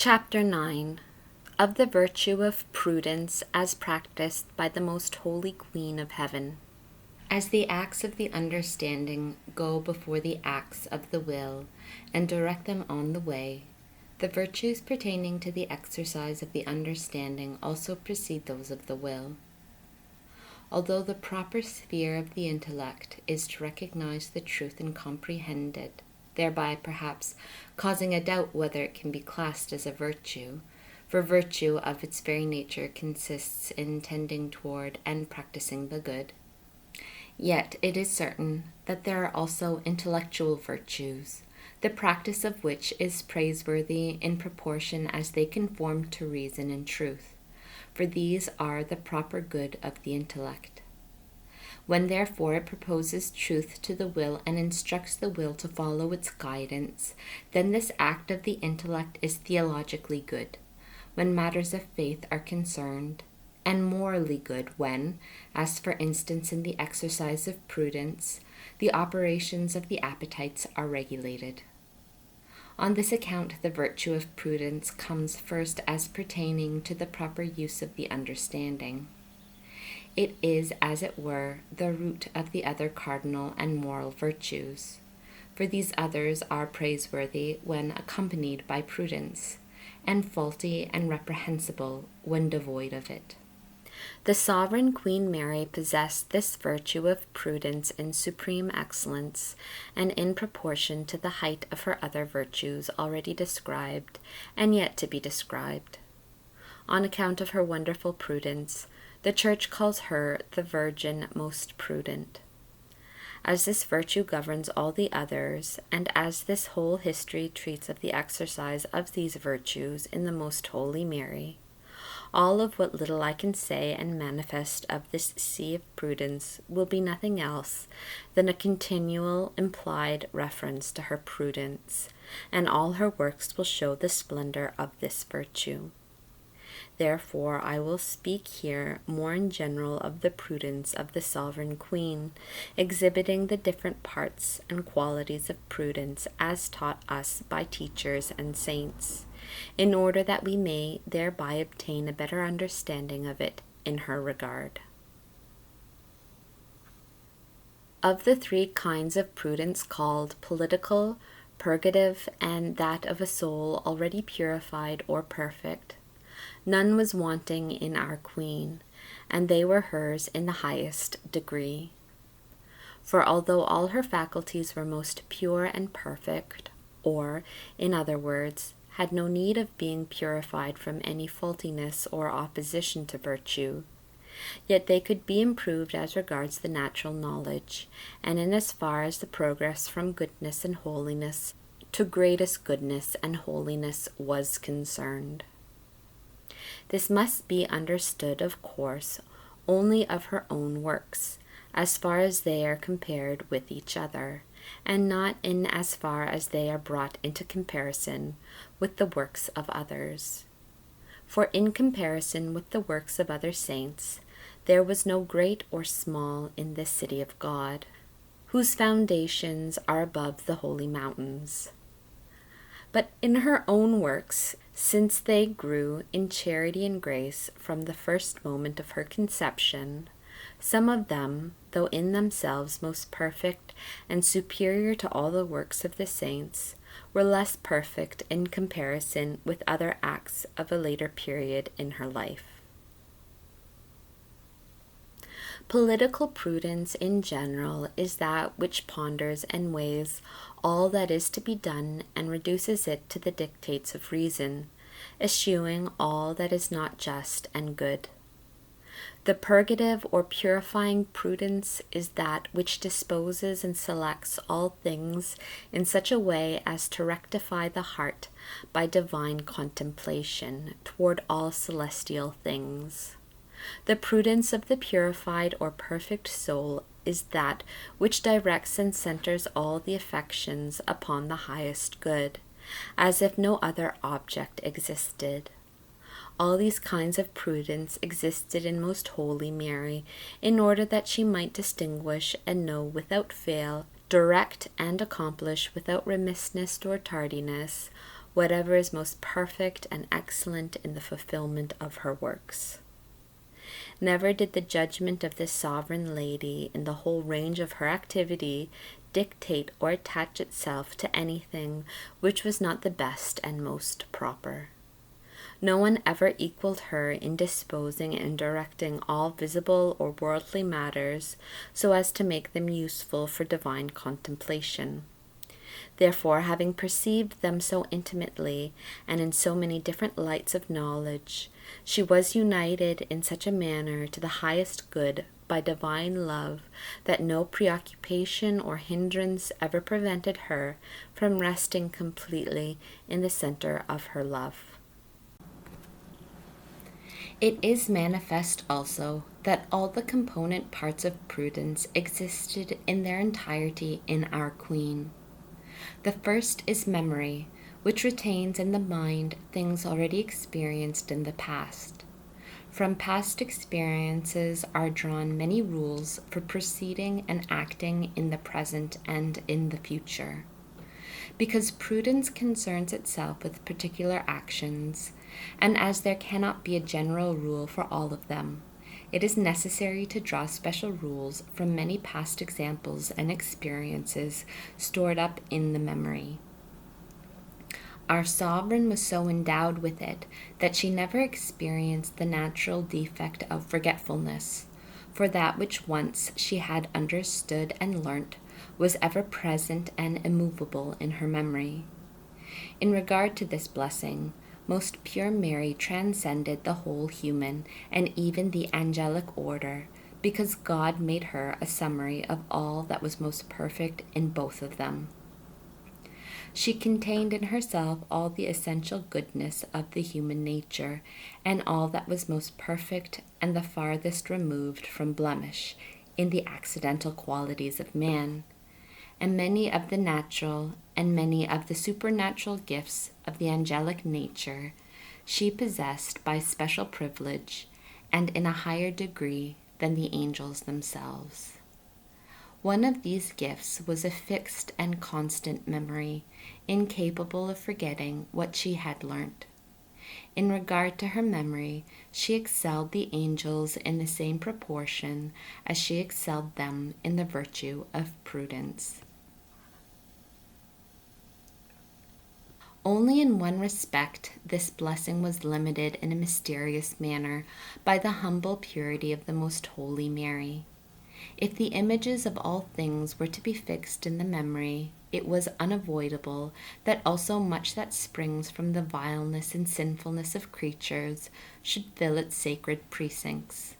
Chapter 9. Of the virtue of prudence as practiced by the most holy Queen of Heaven. As the acts of the understanding go before the acts of the will, and direct them on the way, the virtues pertaining to the exercise of the understanding also precede those of the will. Although the proper sphere of the intellect is to recognize the truth and comprehend it, thereby perhaps causing a doubt whether it can be classed as a virtue, for virtue of its very nature consists in tending toward and practicing the good. Yet it is certain that there are also intellectual virtues, the practice of which is praiseworthy in proportion as they conform to reason and truth, for these are the proper good of the intellect. When therefore it proposes truth to the will and instructs the will to follow its guidance, then this act of the intellect is theologically good, when matters of faith are concerned, and morally good when, as for instance in the exercise of prudence, the operations of the appetites are regulated. On this account the virtue of prudence comes first as pertaining to the proper use of the understanding. It is, as it were, the root of the other cardinal and moral virtues, for these others are praiseworthy when accompanied by prudence, and faulty and reprehensible when devoid of it. The sovereign Queen Mary possessed this virtue of prudence in supreme excellence, and in proportion to the height of her other virtues already described, and yet to be described. On account of her wonderful prudence, the Church calls her the Virgin most prudent. As this virtue governs all the others, and as this whole history treats of the exercise of these virtues in the most holy Mary, all of what little I can say and manifest of this sea of prudence will be nothing else than a continual implied reference to her prudence, and all her works will show the splendor of this virtue. Therefore I will speak here more in general of the prudence of the Sovereign Queen, exhibiting the different parts and qualities of prudence as taught us by teachers and saints, in order that we may thereby obtain a better understanding of it in her regard. Of the three kinds of prudence called political, purgative, and that of a soul already purified or perfect, none was wanting in our Queen, and they were hers in the highest degree. For although all her faculties were most pure and perfect, or, in other words, had no need of being purified from any faultiness or opposition to virtue, yet they could be improved as regards the natural knowledge, and in as far as the progress from goodness and holiness to greatest goodness and holiness was concerned. This must be understood, of course, only of her own works, as far as they are compared with each other, and not in as far as they are brought into comparison with the works of others. For in comparison with the works of other saints, there was no great or small in this city of God, whose foundations are above the holy mountains. But in her own works, since they grew in charity and grace from the first moment of her conception, some of them, though in themselves most perfect and superior to all the works of the saints, were less perfect in comparison with other acts of a later period in her life. Political prudence in general is that which ponders and weighs all that is to be done and reduces it to the dictates of reason, eschewing all that is not just and good. The purgative or purifying prudence is that which disposes and selects all things in such a way as to rectify the heart by divine contemplation toward all celestial things. The prudence of the purified or perfect soul is that which directs and centers all the affections upon the highest good, as if no other object existed. All these kinds of prudence existed in most holy Mary, in order that she might distinguish and know without fail, direct and accomplish without remissness or tardiness, whatever is most perfect and excellent in the fulfillment of her works. Never did the judgment of this sovereign lady in the whole range of her activity dictate or attach itself to anything which was not the best and most proper. No one ever equaled her in disposing and directing all visible or worldly matters so as to make them useful for divine contemplation. Therefore, having perceived them so intimately and in so many different lights of knowledge, she was united in such a manner to the highest good by divine love that no preoccupation or hindrance ever prevented her from resting completely in the center of her love. It is manifest also that all the component parts of prudence existed in their entirety in our Queen. The first is memory, which retains in the mind things already experienced in the past. From past experiences are drawn many rules for proceeding and acting in the present and in the future. Because prudence concerns itself with particular actions, and as there cannot be a general rule for all of them, it is necessary to draw special rules from many past examples and experiences stored up in the memory. Our sovereign was so endowed with it that she never experienced the natural defect of forgetfulness, for that which once she had understood and learnt was ever present and immovable in her memory. In regard to this blessing, most pure Mary transcended the whole human and even the angelic order, because God made her a summary of all that was most perfect in both of them. She contained in herself all the essential goodness of the human nature, and all that was most perfect and the farthest removed from blemish in the accidental qualities of man, and many of the natural and many of the supernatural gifts of the angelic nature she possessed by special privilege and in a higher degree than the angels themselves. One of these gifts was a fixed and constant memory, incapable of forgetting what she had learnt. In regard to her memory, she excelled the angels in the same proportion as she excelled them in the virtue of prudence. Only in one respect this blessing was limited in a mysterious manner by the humble purity of the most holy Mary. If the images of all things were to be fixed in the memory, it was unavoidable that also much that springs from the vileness and sinfulness of creatures should fill its sacred precincts.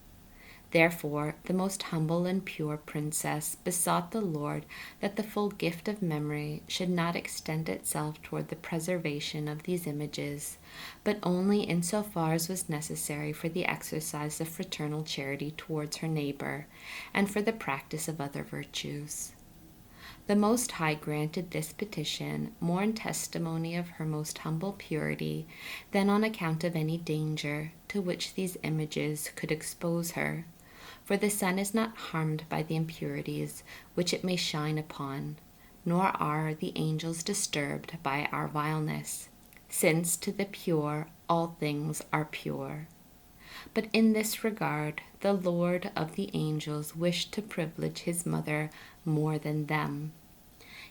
Therefore, the most humble and pure princess besought the Lord that the full gift of memory should not extend itself toward the preservation of these images, but only in so far as was necessary for the exercise of fraternal charity towards her neighbor, and for the practice of other virtues. The Most High granted this petition more in testimony of her most humble purity than on account of any danger to which these images could expose her. For the sun is not harmed by the impurities which it may shine upon, nor are the angels disturbed by our vileness, since to the pure all things are pure. But in this regard, the Lord of the angels wished to privilege his mother more than them.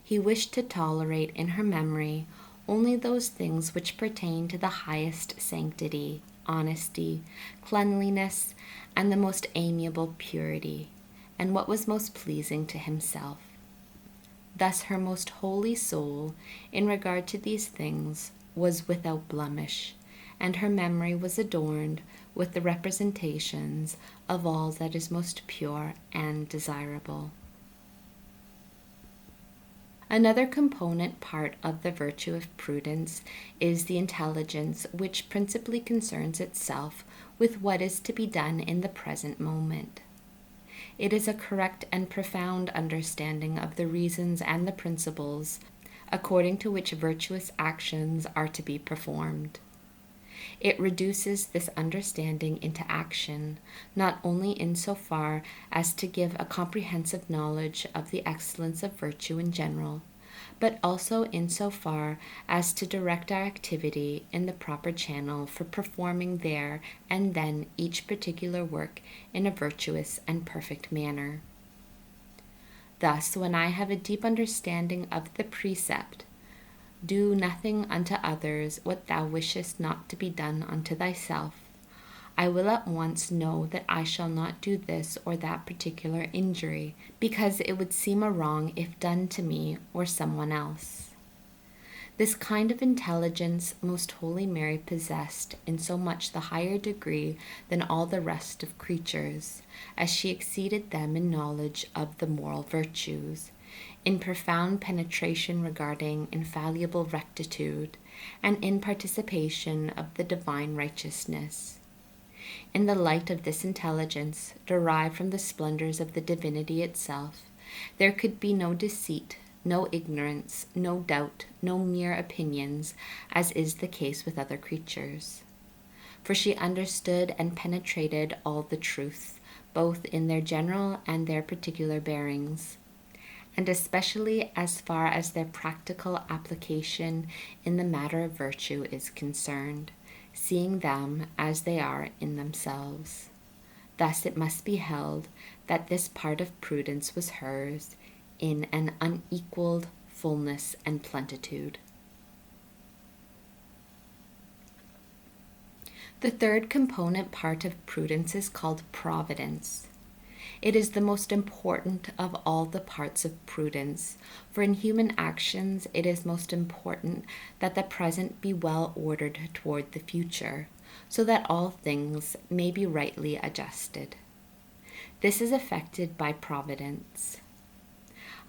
He wished to tolerate in her memory only those things which pertain to the highest sanctity, honesty, cleanliness, and the most amiable purity, and what was most pleasing to himself. Thus her most holy soul, in regard to these things, was without blemish, and her memory was adorned with the representations of all that is most pure and desirable. Another component part of the virtue of prudence is the intelligence which principally concerns itself with what is to be done in the present moment. It is a correct and profound understanding of the reasons and the principles according to which virtuous actions are to be performed. It reduces this understanding into action, not only in so far as to give a comprehensive knowledge of the excellence of virtue in general, but also insofar as to direct our activity in the proper channel for performing there and then each particular work in a virtuous and perfect manner. Thus, when I have a deep understanding of the precept, "Do nothing unto others what thou wishest not to be done unto thyself," I will at once know that I shall not do this or that particular injury, because it would seem a wrong if done to me or someone else. This kind of intelligence Most Holy Mary possessed in so much the higher degree than all the rest of creatures, as she exceeded them in knowledge of the moral virtues, in profound penetration regarding infallible rectitude, and in participation of the divine righteousness. In the light of this intelligence, derived from the splendors of the divinity itself, there could be no deceit, no ignorance, no doubt, no mere opinions, as is the case with other creatures. For she understood and penetrated all the truths, both in their general and their particular bearings, and especially as far as their practical application in the matter of virtue is concerned, seeing them as they are in themselves. Thus it must be held that this part of prudence was hers in an unequaled fullness and plenitude. The third component part of prudence is called providence. It is the most important of all the parts of prudence, for in human actions it is most important that the present be well ordered toward the future, so that all things may be rightly adjusted. This is effected by providence.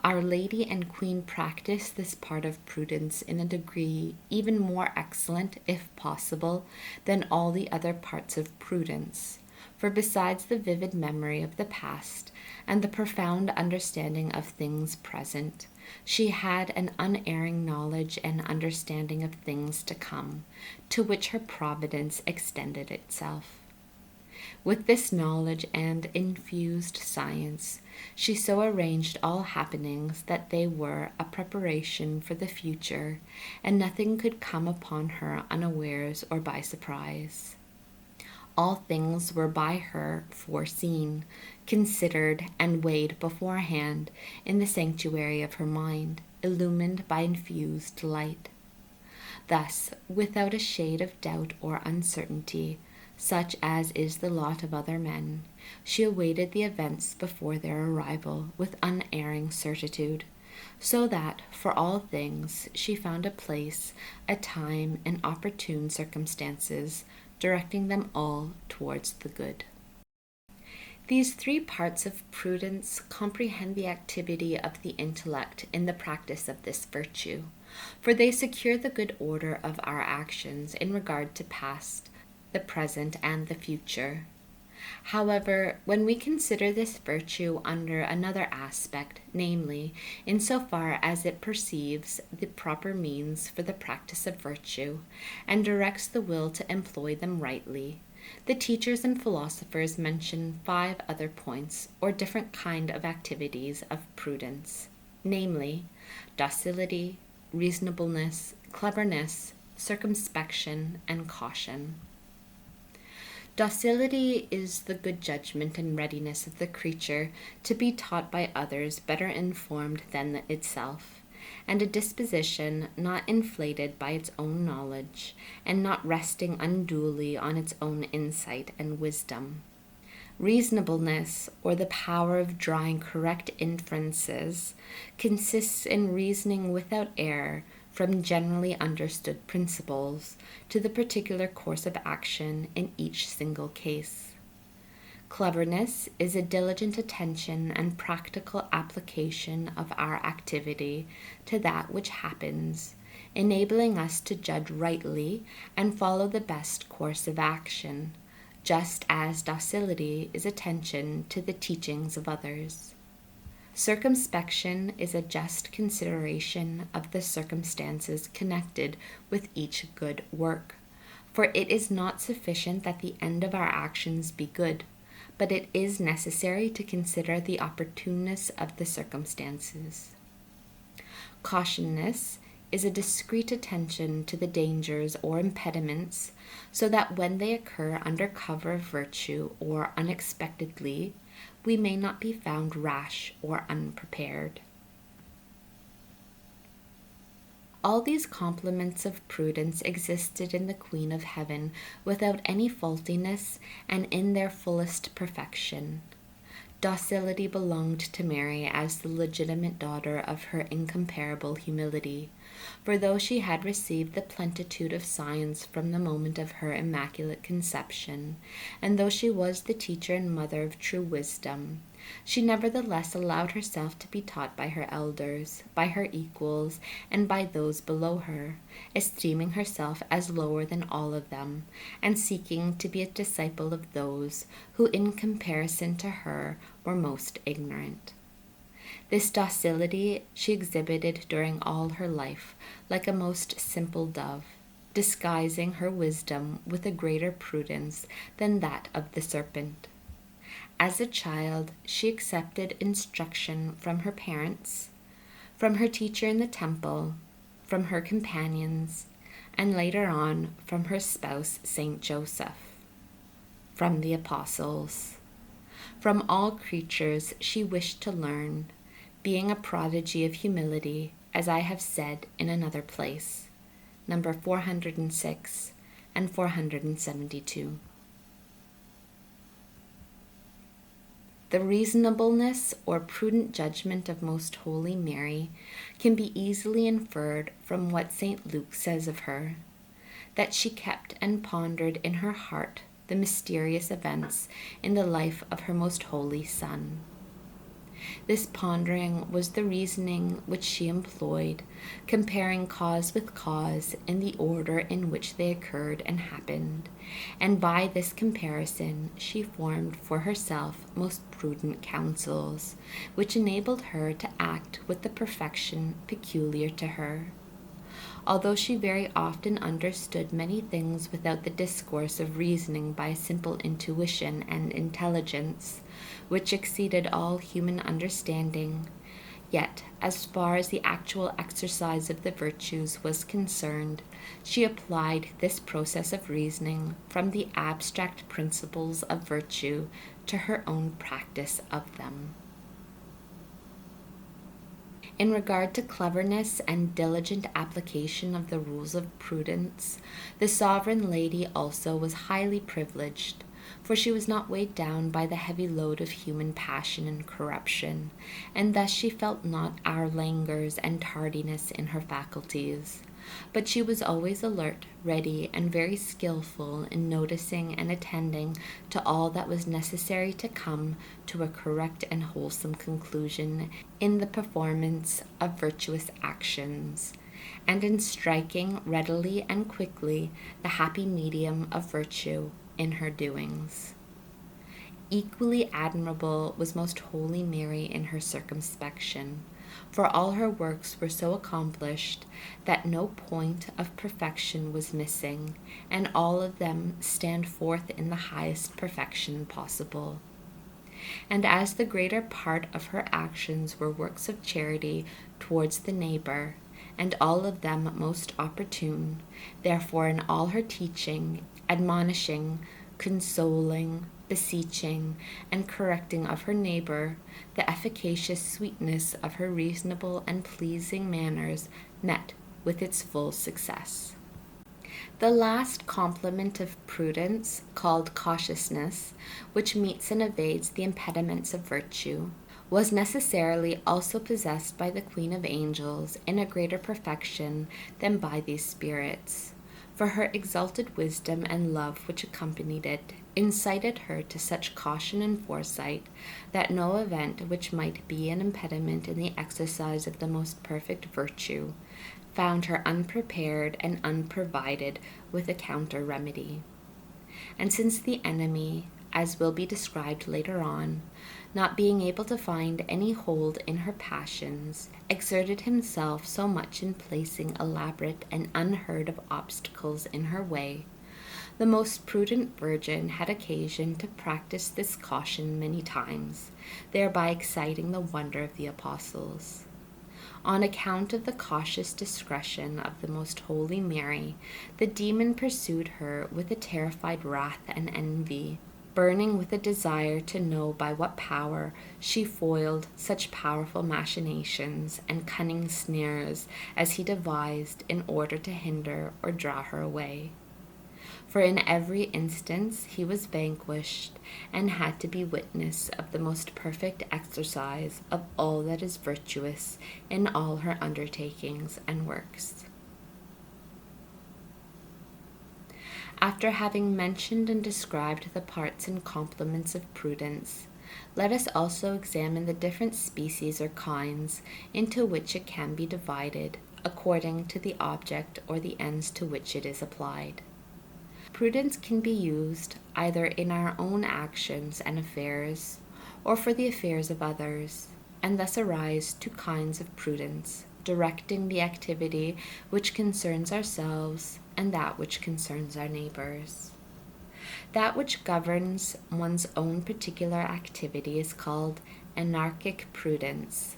Our Lady and Queen practiced this part of prudence in a degree even more excellent, if possible, than all the other parts of prudence. For besides the vivid memory of the past and the profound understanding of things present, she had an unerring knowledge and understanding of things to come, to which her providence extended itself. With this knowledge and infused science, she so arranged all happenings that they were a preparation for the future, and nothing could come upon her unawares or by surprise. All things were by her foreseen, considered, and weighed beforehand in the sanctuary of her mind, illumined by infused light. Thus, without a shade of doubt or uncertainty, such as is the lot of other men, she awaited the events before their arrival with unerring certitude, so that for all things she found a place, a time, and opportune circumstances, directing them all towards the good. These three parts of prudence comprehend the activity of the intellect in the practice of this virtue, for they secure the good order of our actions in regard to past, the present, and the future. However, when we consider this virtue under another aspect, namely, in so far as it perceives the proper means for the practice of virtue, and directs the will to employ them rightly, the teachers and philosophers mention 5 other points, or different kind of activities of prudence, namely, docility, reasonableness, cleverness, circumspection, and caution. Docility is the good judgment and readiness of the creature to be taught by others better informed than itself, and a disposition not inflated by its own knowledge, and not resting unduly on its own insight and wisdom. Reasonableness, or the power of drawing correct inferences, consists in reasoning without error from generally understood principles to the particular course of action in each single case. Cleverness is a diligent attention and practical application of our activity to that which happens, enabling us to judge rightly and follow the best course of action, just as docility is attention to the teachings of others. Circumspection is a just consideration of the circumstances connected with each good work, for it is not sufficient that the end of our actions be good, but it is necessary to consider the opportuneness of the circumstances. Cautiousness is a discreet attention to the dangers or impediments, so that when they occur under cover of virtue or unexpectedly, we may not be found rash or unprepared. All these complements of prudence existed in the Queen of Heaven without any faultiness and in their fullest perfection. Docility belonged to Mary as the legitimate daughter of her incomparable humility, for though she had received the plenitude of science from the moment of her immaculate conception, and though she was the teacher and mother of true wisdom, she nevertheless allowed herself to be taught by her elders, by her equals, and by those below her, esteeming herself as lower than all of them, and seeking to be a disciple of those who in comparison to her were most ignorant. This docility she exhibited during all her life, like a most simple dove, disguising her wisdom with a greater prudence than that of the serpent. As a child, she accepted instruction from her parents, from her teacher in the temple, from her companions, and later on from her spouse, Saint Joseph, from the apostles. From all creatures she wished to learn, being a prodigy of humility, as I have said in another place, number 406 and 472. The reasonableness or prudent judgment of Most Holy Mary can be easily inferred from what St. Luke says of her, that she kept and pondered in her heart the mysterious events in the life of her Most Holy Son. This pondering was the reasoning which she employed, comparing cause with cause in the order in which they occurred and happened, and by this comparison she formed for herself most prudent counsels, which enabled her to act with the perfection peculiar to her. Although she very often understood many things without the discourse of reasoning by simple intuition and intelligence, which exceeded all human understanding, yet, as far as the actual exercise of the virtues was concerned, she applied this process of reasoning from the abstract principles of virtue to her own practice of them. In regard to cleverness and diligent application of the rules of prudence, the sovereign lady also was highly privileged, for she was not weighed down by the heavy load of human passion and corruption, and thus she felt not our languors and tardiness in her faculties. But she was always alert, ready, and very skillful in noticing and attending to all that was necessary to come to a correct and wholesome conclusion in the performance of virtuous actions, and in striking readily and quickly the happy medium of virtue in her doings. Equally admirable was Most Holy Mary in her circumspection, for all her works were so accomplished that no point of perfection was missing, and all of them stand forth in the highest perfection possible. And as the greater part of her actions were works of charity towards the neighbor, and all of them most opportune, therefore in all her teaching, admonishing, consoling, beseeching, and correcting of her neighbor, the efficacious sweetness of her reasonable and pleasing manners met with its full success. The last complement of prudence, called cautiousness, which meets and evades the impediments of virtue, was necessarily also possessed by the Queen of Angels in a greater perfection than by these spirits, for her exalted wisdom and love which accompanied it incited her to such caution and foresight that no event which might be an impediment in the exercise of the most perfect virtue found her unprepared and unprovided with a counter remedy. And since the enemy, as will be described later on, not being able to find any hold in her passions, exerted himself so much in placing elaborate and unheard of obstacles in her way, the most prudent virgin had occasion to practice this caution many times, thereby exciting the wonder of the apostles. On account of the cautious discretion of the most holy Mary, the demon pursued her with a terrified wrath and envy, burning with a desire to know by what power she foiled such powerful machinations and cunning snares as he devised in order to hinder or draw her away. For in every instance he was vanquished, and had to be witness of the most perfect exercise of all that is virtuous in all her undertakings and works. After having mentioned and described the parts and complements of prudence, let us also examine the different species or kinds into which it can be divided, according to the object or the ends to which it is applied. Prudence can be used either in our own actions and affairs, or for the affairs of others, and thus arise two kinds of prudence, directing the activity which concerns ourselves and that which concerns our neighbors. That which governs one's own particular activity is called anarchic prudence,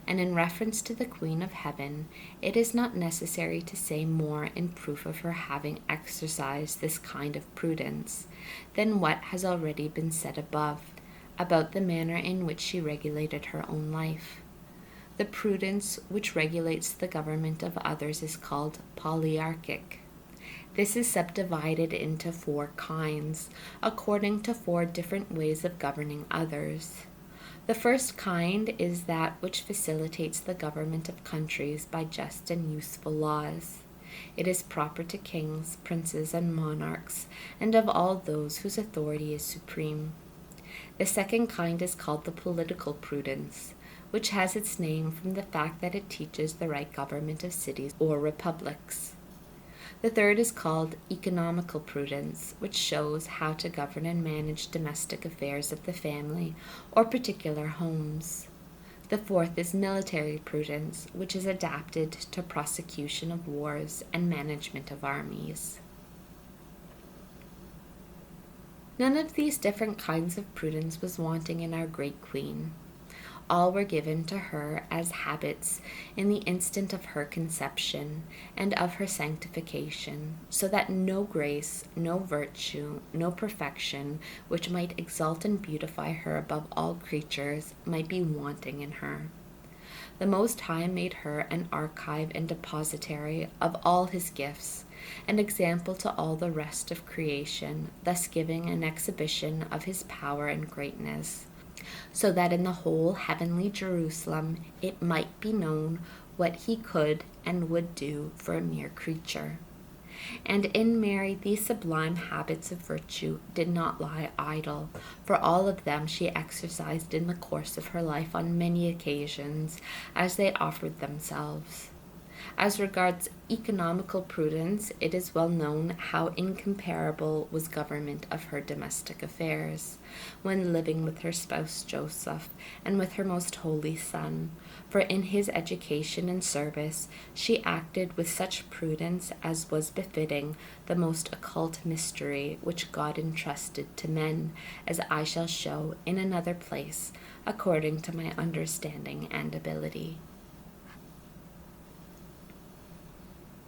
and in reference to the Queen of Heaven, it is not necessary to say more in proof of her having exercised this kind of prudence than what has already been said above, about the manner in which she regulated her own life. The prudence which regulates the government of others is called polyarchic. This is subdivided into 4 kinds, according to 4 different ways of governing others. The first kind is that which facilitates the government of countries by just and useful laws. It is proper to kings, princes, and monarchs, and of all those whose authority is supreme. The second kind is called the political prudence, which has its name from the fact that it teaches the right government of cities or republics. The third is called economical prudence, which shows how to govern and manage domestic affairs of the family or particular homes. The fourth is military prudence, which is adapted to prosecution of wars and management of armies. None of these different kinds of prudence was wanting in our great Queen. All were given to her as habits in the instant of her conception and of her sanctification, so that no grace, no virtue, no perfection, which might exalt and beautify her above all creatures, might be wanting in her. The Most High made her an archive and depositary of all his gifts, an example to all the rest of creation, thus giving an exhibition of his power and greatness, so that in the whole heavenly Jerusalem it might be known what he could and would do for a mere creature. And in Mary these sublime habits of virtue did not lie idle, for all of them she exercised in the course of her life on many occasions, as they offered themselves. As regards economical prudence, it is well known how incomparable was government of her domestic affairs, when living with her spouse Joseph and with her most holy Son, for in his education and service she acted with such prudence as was befitting the most occult mystery which God entrusted to men, as I shall show in another place, according to my understanding and ability.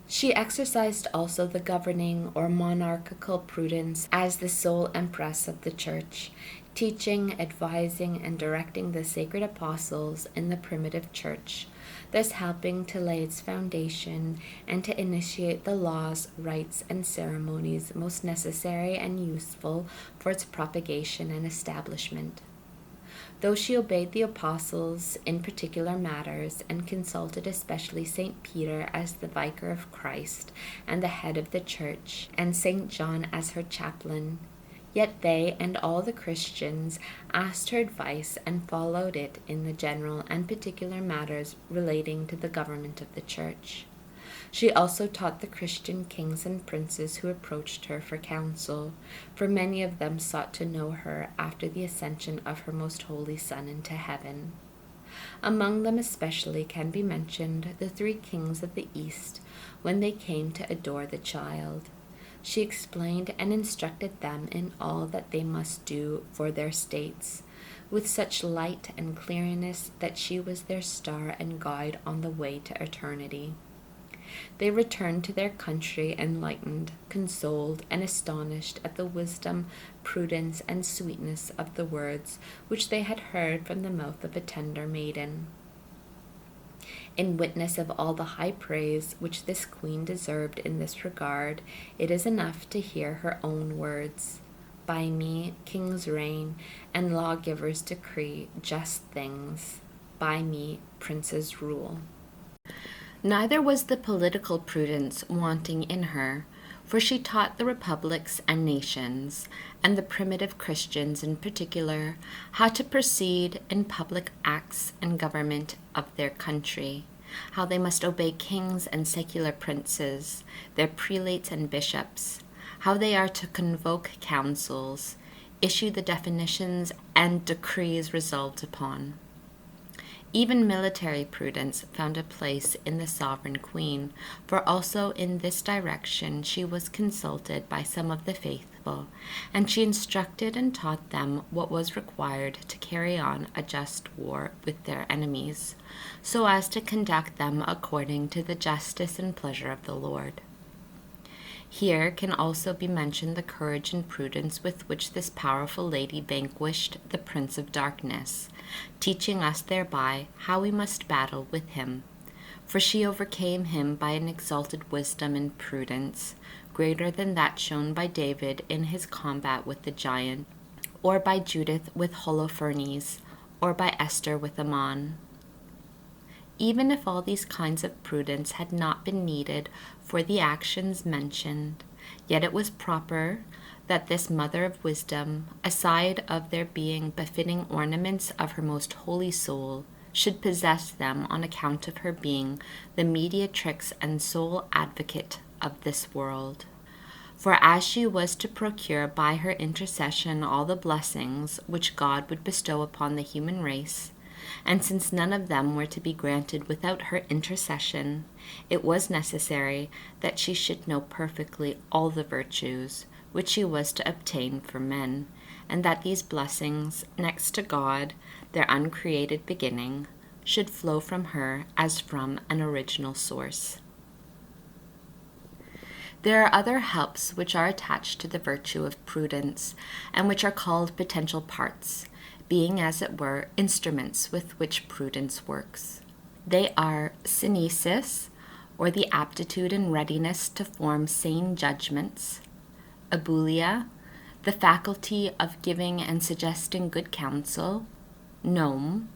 She exercised also the governing or monarchical prudence as the sole empress of the Church, teaching, advising, and directing the sacred apostles in the primitive Church, thus helping to lay its foundation and to initiate the laws, rites, and ceremonies most necessary and useful for its propagation and establishment. Though she obeyed the apostles in particular matters, and consulted especially St. Peter as the vicar of Christ and the head of the Church, and St. John as her chaplain, yet they and all the Christians asked her advice and followed it in the general and particular matters relating to the government of the Church. She also taught the Christian kings and princes who approached her for counsel, for many of them sought to know her after the ascension of her most holy Son into heaven. Among them especially can be mentioned the 3 kings of the East, when they came to adore the child. She explained and instructed them in all that they must do for their states, with such light and clearness that she was their star and guide on the way to eternity. They returned to their country enlightened, consoled, and astonished at the wisdom, prudence, and sweetness of the words which they had heard from the mouth of a tender maiden. In witness of all the high praise which this queen deserved in this regard, it is enough to hear her own words. By me kings reign, and lawgivers decree just things. By me princes rule. Neither was the political prudence wanting in her, for she taught the republics and nations, and the primitive Christians in particular, how to proceed in public acts and government of their country, how they must obey kings and secular princes, their prelates and bishops, how they are to convoke councils, issue the definitions and decrees resolved upon. Even military prudence found a place in the sovereign queen, for also in this direction she was consulted by some of the faithful, and she instructed and taught them what was required to carry on a just war with their enemies, so as to conduct them according to the justice and pleasure of the Lord. Here can also be mentioned the courage and prudence with which this powerful lady vanquished the Prince of Darkness, teaching us thereby how we must battle with him. For she overcame him by an exalted wisdom and prudence, greater than that shown by David in his combat with the giant, or by Judith with Holofernes, or by Esther with Ammon. Even if all these kinds of prudence had not been needed for the actions mentioned, yet it was proper that this mother of wisdom, aside of their being befitting ornaments of her most holy soul, should possess them on account of her being the mediatrix and sole advocate of this world. For as she was to procure by her intercession all the blessings which God would bestow upon the human race, and since none of them were to be granted without her intercession, it was necessary that she should know perfectly all the virtues which she was to obtain for men, and that these blessings, next to God, their uncreated beginning, should flow from her as from an original source. There are other helps which are attached to the virtue of prudence, and which are called potential parts, being, as it were, instruments with which prudence works. They are synesis, or the aptitude and readiness to form sane judgments; abulia, the faculty of giving and suggesting good counsel; nom,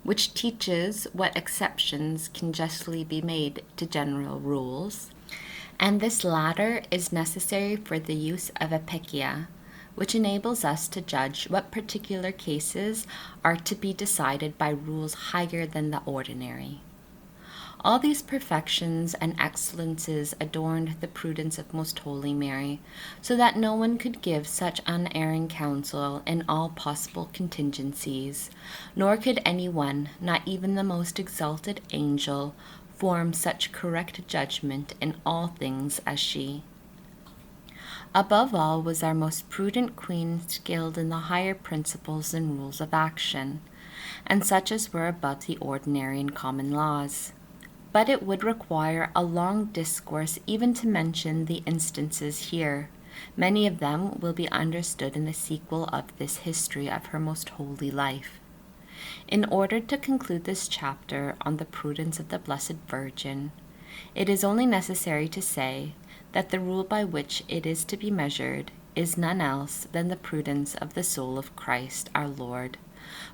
which teaches what exceptions can justly be made to general rules; and this latter is necessary for the use of epikeia, which enables us to judge what particular cases are to be decided by rules higher than the ordinary. All these perfections and excellences adorned the prudence of Most Holy Mary, so that no one could give such unerring counsel in all possible contingencies, nor could any one, not even the most exalted angel, form such correct judgment in all things as she. Above all was our most prudent queen skilled in the higher principles and rules of action, and such as were above the ordinary and common laws. But it would require a long discourse even to mention the instances here. Many of them will be understood in the sequel of this history of her most holy life. In order to conclude this chapter on the prudence of the Blessed Virgin, it is only necessary to say that the rule by which it is to be measured is none else than the prudence of the soul of Christ our Lord,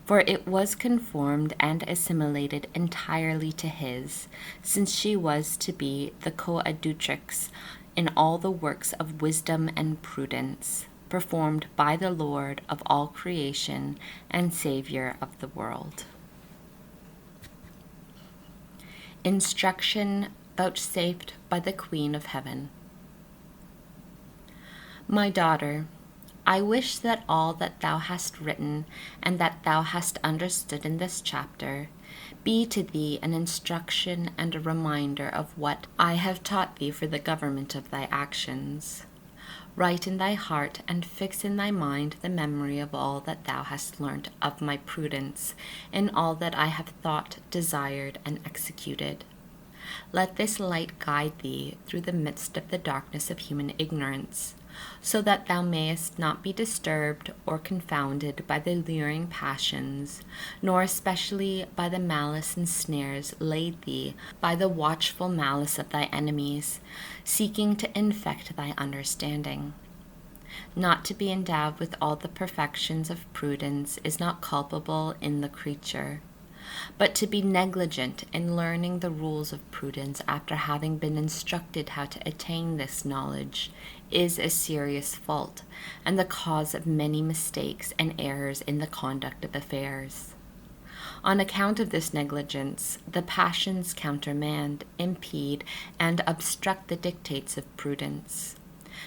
for it was conformed and assimilated entirely to his, since she was to be the coadjutrix in all the works of wisdom and prudence, performed by the Lord of all creation and Savior of the world. Instruction vouchsafed by the Queen of Heaven. My daughter, I wish that all that thou hast written and that thou hast understood in this chapter be to thee an instruction and a reminder of what I have taught thee for the government of thy actions. Write in thy heart, and fix in thy mind the memory of all that thou hast learnt of my prudence, in all that I have thought, desired, and executed. Let this light guide thee through the midst of the darkness of human ignorance, so that thou mayest not be disturbed or confounded by the luring passions, nor especially by the malice and snares laid thee by the watchful malice of thy enemies, seeking to infect thy understanding. Not to be endowed with all the perfections of prudence is not culpable in the creature, but to be negligent in learning the rules of prudence after having been instructed how to attain this knowledge is a serious fault, and the cause of many mistakes and errors in the conduct of affairs. On account of this negligence, the passions countermand, impede, and obstruct the dictates of prudence.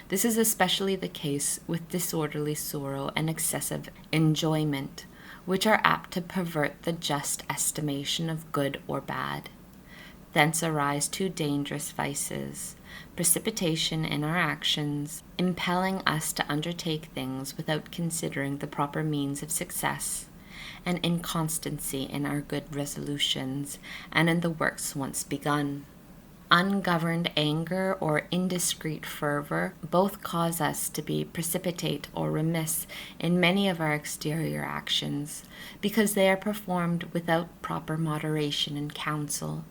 This is especially the case with disorderly sorrow and excessive enjoyment, which are apt to pervert the just estimation of good or bad. Thence arise two dangerous vices: precipitation in our actions, impelling us to undertake things without considering the proper means of success, and inconstancy in our good resolutions and in the works once begun. Ungoverned anger or indiscreet fervor both cause us to be precipitate or remiss in many of our exterior actions, because they are performed without proper moderation and counsel.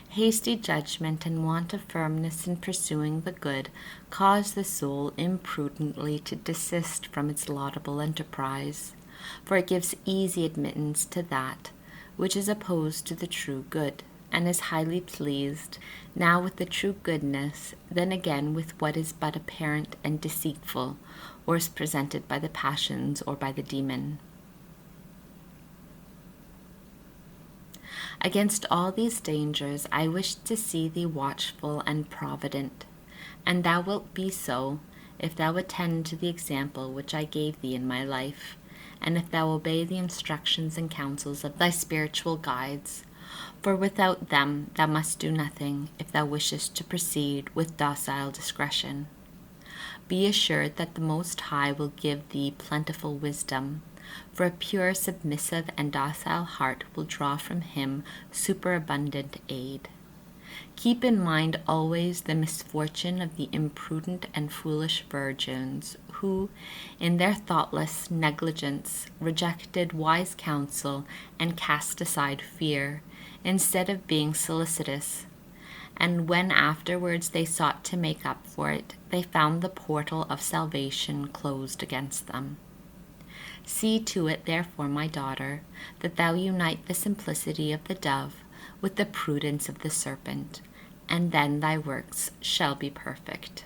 Hasty judgment and want of firmness in pursuing the good cause the soul imprudently to desist from its laudable enterprise, for it gives easy admittance to that which is opposed to the true good, and is highly pleased, now with the true goodness, then again with what is but apparent and deceitful, or is presented by the passions or by the demon. Against all these dangers I wish to see thee watchful and provident, and thou wilt be so, if thou attend to the example which I gave thee in my life, and if thou obey the instructions and counsels of thy spiritual guides, for without them thou must do nothing if thou wishest to proceed with docile discretion. Be assured that the Most High will give thee plentiful wisdom, for a pure, submissive, and docile heart will draw from him superabundant aid. Keep in mind always the misfortune of the imprudent and foolish virgins, who, in their thoughtless negligence, rejected wise counsel and cast aside fear, instead of being solicitous, and when afterwards they sought to make up for it, they found the portal of salvation closed against them. See to it, therefore, my daughter, that thou unite the simplicity of the dove with the prudence of the serpent, and then thy works shall be perfect.